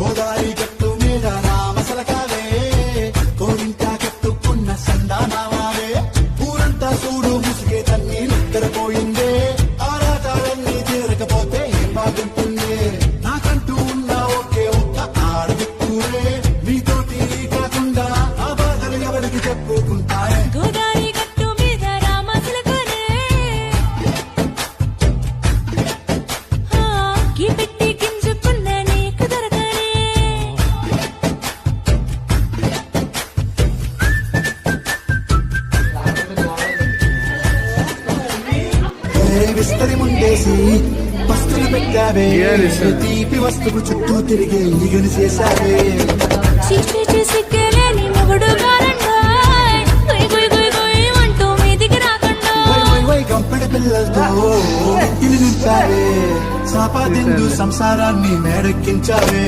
గోదావరి గట్టు మీద రామసలకాలే కోరింటా కట్టుకున్న సందానావాలే ఊరంతా చూడు ముసుగే తన్ని నిద్రపోయిందే ఆరాటాలన్నీ తీరకపోతే ఏం బాగుంటుంది నాకంటూ ఉన్న ఒకే ఒక్క ఆడదిక్కురే నీతోటి కాకుండా ఆ బాధలు ఎవరికి చెప్పుకుంటాయే గోదావరి గట్టు మీద రామచిలకనే గీ పెట్టి గింజుకున్న నీకు దొరకనే విస్తరి ముందేసి పస్తులు పెట్టావే తీపి వస్తువు చుట్టూ తిరిగే ఈగని చేశావే చీచి సిగ్గలేని మొగుడు గారండాయ్ గుయ్ గుయ్ గుయ్ గుయ్ అంటూ మీదికి రాకుండా వై గంపెడ పిల్లలతో ఇల్లు నింపావే సాపాదిందు సంసారాన్ని మేడెక్కించావే